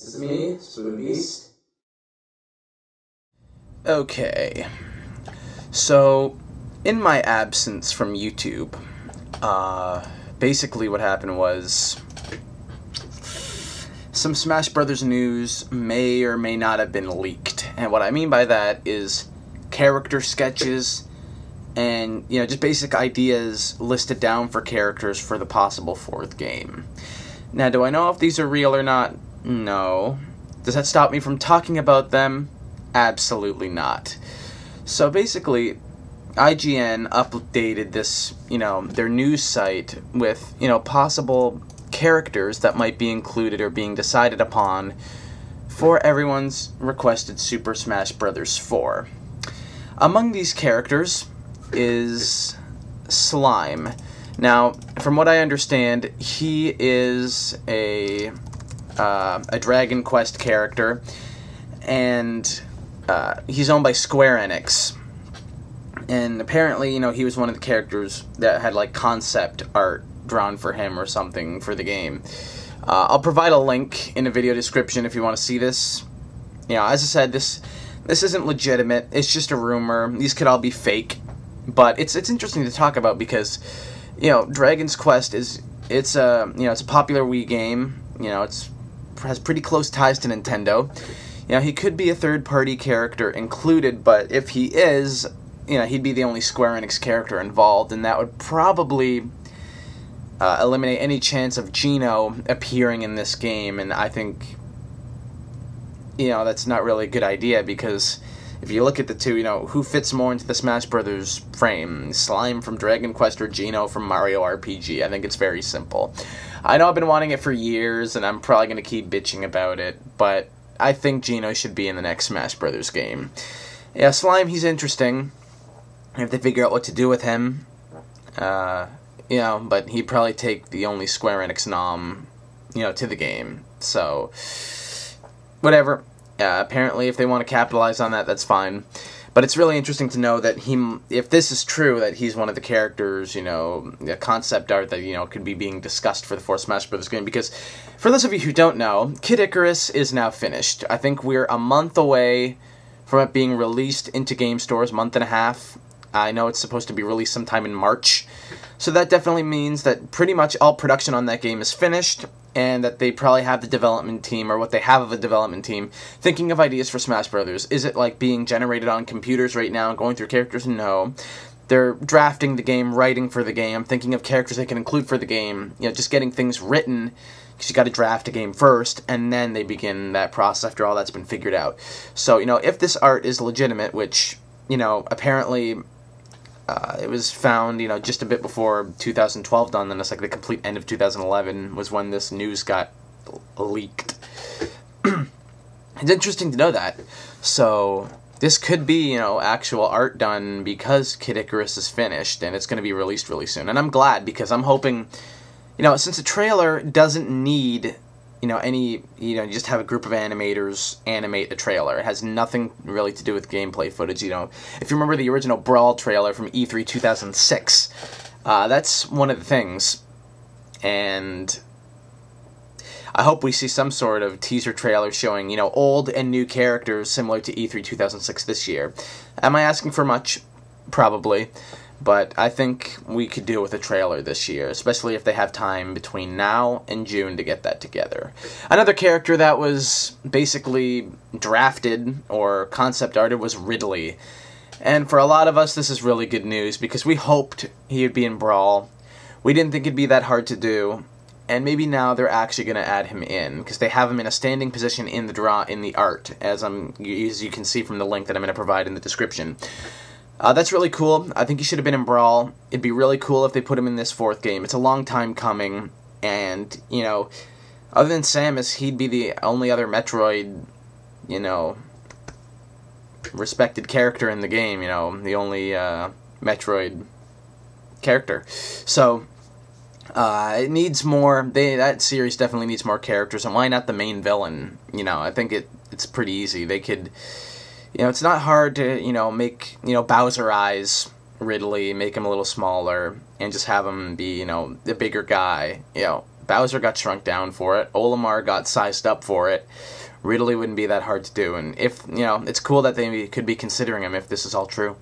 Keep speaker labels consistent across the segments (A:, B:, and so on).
A: This is me, Spoon Beast.
B: Okay, so in my absence from YouTube, basically what happened was some Smash Brothers news may or may not have been leaked. And what I mean by that is character sketches and, just basic ideas listed down for characters for the possible fourth game. Now, do I know if these are real or not? No. Does that stop me from talking about them? Absolutely not. So basically, IGN updated this, their news site with, possible characters that might be included or being decided upon for everyone's requested Super Smash Bros. 4. Among these characters is Slime. Now, from what I understand, he is a Dragon Quest character, and he's owned by Square Enix. And apparently, he was one of the characters that had, concept art drawn for him or something for the game. I'll provide a link in the video description if you want to see this. As I said, this isn't legitimate. It's just a rumor. These could all be fake. But it's interesting to talk about because, Dragon's Quest it's a popular Wii game. It has pretty close ties to Nintendo. He could be a third-party character included, but if he is, he'd be the only Square Enix character involved, and that would probably eliminate any chance of Geno appearing in this game, and I think, that's not really a good idea, because if you look at the two, who fits more into the Smash Brothers frame? Slime from Dragon Quest or Geno from Mario RPG? I think it's very simple. I know I've been wanting it for years, and I'm probably going to keep bitching about it, but I think Geno should be in the next Smash Brothers game. Yeah, Slime, he's interesting. If they figure out what to do with him, but he'd probably take the only Square Enix nom, to the game. So, whatever. Apparently, if they want to capitalize on that, that's fine. But it's really interesting to know that if this is true, that he's one of the characters, the concept art that, could be being discussed for the fourth Smash Bros. Game. Because, for those of you who don't know, Kid Icarus is now finished. I think we're a month away from it being released into game stores, month and a half. I know it's supposed to be released sometime in March. So that definitely means that pretty much all production on that game is finished, and that they probably have the development team, or what they have of a development team, thinking of ideas for Smash Brothers. Is it being generated on computers right now and going through characters? No. They're drafting the game, writing for the game, thinking of characters they can include for the game, just getting things written, because you got to draft a game first, and then they begin that process after all that's been figured out. So, if this art is legitimate, which, apparently it was found, just a bit before 2012 done, then it's the complete end of 2011 was when this news got leaked. It's interesting to know that. So, this could be, actual art done because Kid Icarus is finished, and it's going to be released really soon. And I'm glad, because I'm hoping, since the trailer doesn't need, any, you just have a group of animators animate the trailer. It has nothing really to do with gameplay footage, If you remember the original Brawl trailer from E3 2006, that's one of the things. And I hope we see some sort of teaser trailer showing, old and new characters similar to E3 2006 this year. Am I asking for much? Probably. But I think we could do with a trailer this year, especially if they have time between now and June to get that together. Another character that was basically drafted or concept arted was Ridley. And for a lot of us, this is really good news, because we hoped he would be in Brawl. We didn't think it'd be that hard to do. And maybe now they're actually going to add him in, because they have him in a standing position in the art, as you can see from the link that I'm going to provide in the description. That's really cool. I think he should have been in Brawl. It'd be really cool if they put him in this fourth game. It's a long time coming, and, other than Samus, he'd be the only other Metroid, respected character in the game, the only Metroid character. So, it needs more. That series definitely needs more characters, and why not the main villain? I think it's pretty easy. They could... it's not hard to, make, Bowser-ize Ridley, make him a little smaller, and just have him be, the bigger guy, Bowser got shrunk down for it. Olimar got sized up for it. Ridley wouldn't be that hard to do. And if, you know, it's cool that they could be considering him if this is all true.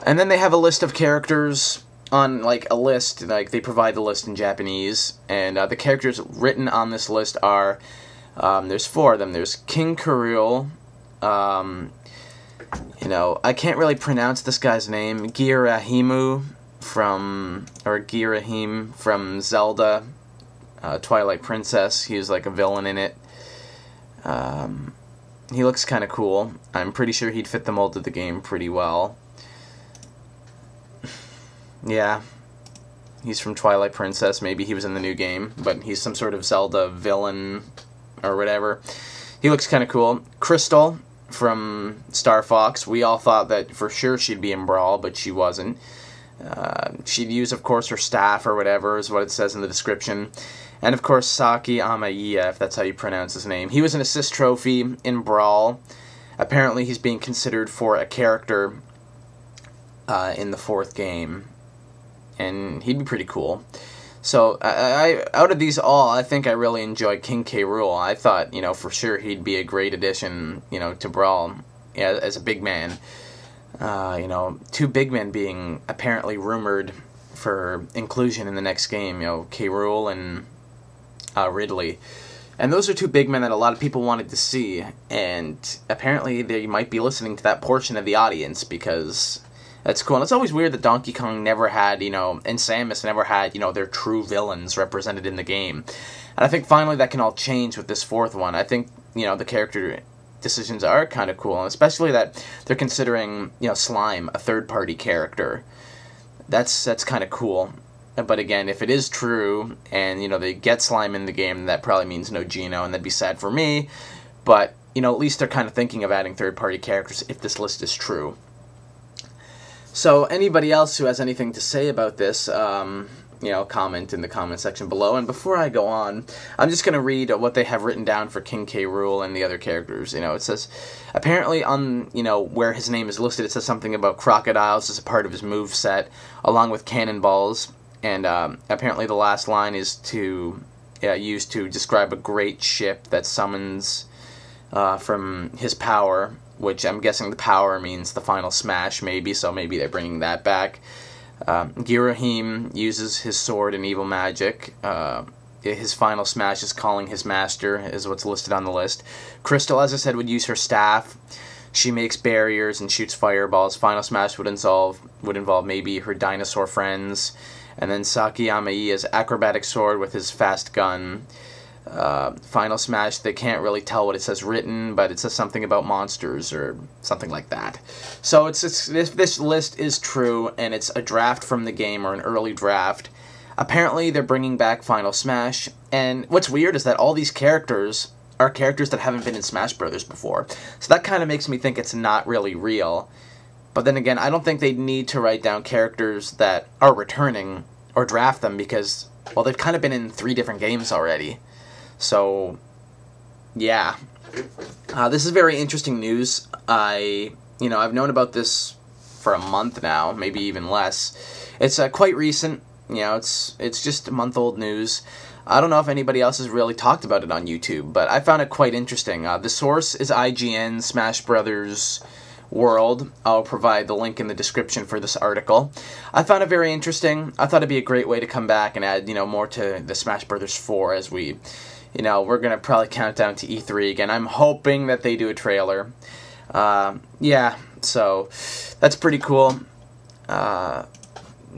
B: And then they have a list of characters on, like, a list. Like, they provide the list in Japanese. And the characters written on this list are, there's 4 of them. There's King K.Rool. You know, I can't really pronounce this guy's name. Ghirahim from Zelda, Twilight Princess. He was like a villain in it. He looks kind of cool. I'm pretty sure he'd fit the mold of the game pretty well. Yeah. He's from Twilight Princess. Maybe he was in the new game, but he's some sort of Zelda villain or whatever. He looks kind of cool. Krystal from Star Fox. We all thought that for sure she'd be in Brawl, but she wasn't. She'd use, of course, her staff or whatever is what it says in the description. And, of course, Saki Amamiya, if that's how you pronounce his name. He was an assist trophy in Brawl. Apparently he's being considered for a character in the 4th game. And he'd be pretty cool. So, out of these all, I think I really enjoyed King K.Rool. I thought, you know, for sure he'd be a great addition, you know, to Brawl, yeah, as a big man. You know, 2 big men being apparently rumored for inclusion in the next game, you know, K.Rool and Ridley. And those are 2 big men that a lot of people wanted to see, and apparently they might be listening to that portion of the audience, because that's cool. And it's always weird that Donkey Kong never had, you know, and Samus never had, you know, their true villains represented in the game. And I think finally that can all change with this 4th one. I think, you know, the character decisions are kind of cool, and especially that they're considering, you know, Slime a third-party character. That's kind of cool. But again, if it is true, and, you know, they get Slime in the game, that probably means no Geno, and that'd be sad for me. But, you know, at least they're kind of thinking of adding third-party characters if this list is true. So, anybody else who has anything to say about this, you know, comment in the comment section below. And before I go on, I'm just going to read what they have written down for King K.Rool and the other characters. You know, it says, apparently on, you know, where his name is listed, it says something about crocodiles as a part of his moveset, along with cannonballs. And apparently the last line is to used to describe a great ship that summons from his power, which I'm guessing the power means the final smash, maybe, so maybe they're bringing that back. Ghirahim uses his sword and evil magic. His final smash is calling his master, is what's listed on the list. Krystal, as I said, would use her staff. She makes barriers and shoots fireballs. Final smash would involve maybe her dinosaur friends. And then Saki Amamiya's acrobatic sword with his fast gun. Final smash, they can't really tell what it says written, but it says something about monsters or something like that. So this list is true, and it's a draft from the game, or an early draft. Apparently they're bringing back Final Smash, and what's weird is that all these characters are characters that haven't been in Smash Brothers before. So that kind of makes me think it's not really real. But then again, I don't think they need to write down characters that are returning or draft them, because, well, they've kind of been in 3 different games already. So, yeah. This is very interesting news. I've known about this for a month now, maybe even less. It's quite recent. You know, it's just month-old news. I don't know if anybody else has really talked about it on YouTube, but I found it quite interesting. The source is IGN Smash Brothers World. I'll provide the link in the description for this article. I found it very interesting. I thought it'd be a great way to come back and add, more to the Smash Brothers 4 as we, we're going to probably count down to E3 again. I'm hoping that they do a trailer. Yeah, so that's pretty cool.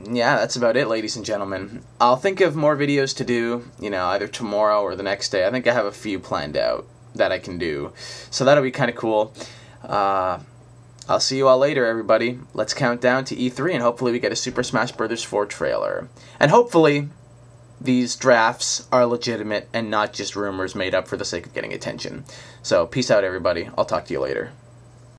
B: Yeah, that's about it, ladies and gentlemen. I'll think of more videos to do, either tomorrow or the next day. I think I have a few planned out that I can do. So that'll be kind of cool. I'll see you all later, everybody. Let's count down to E3, and hopefully we get a Super Smash Bros. 4 trailer. And hopefully these drafts are legitimate and not just rumors made up for the sake of getting attention. So, peace out, everybody. I'll talk to you later.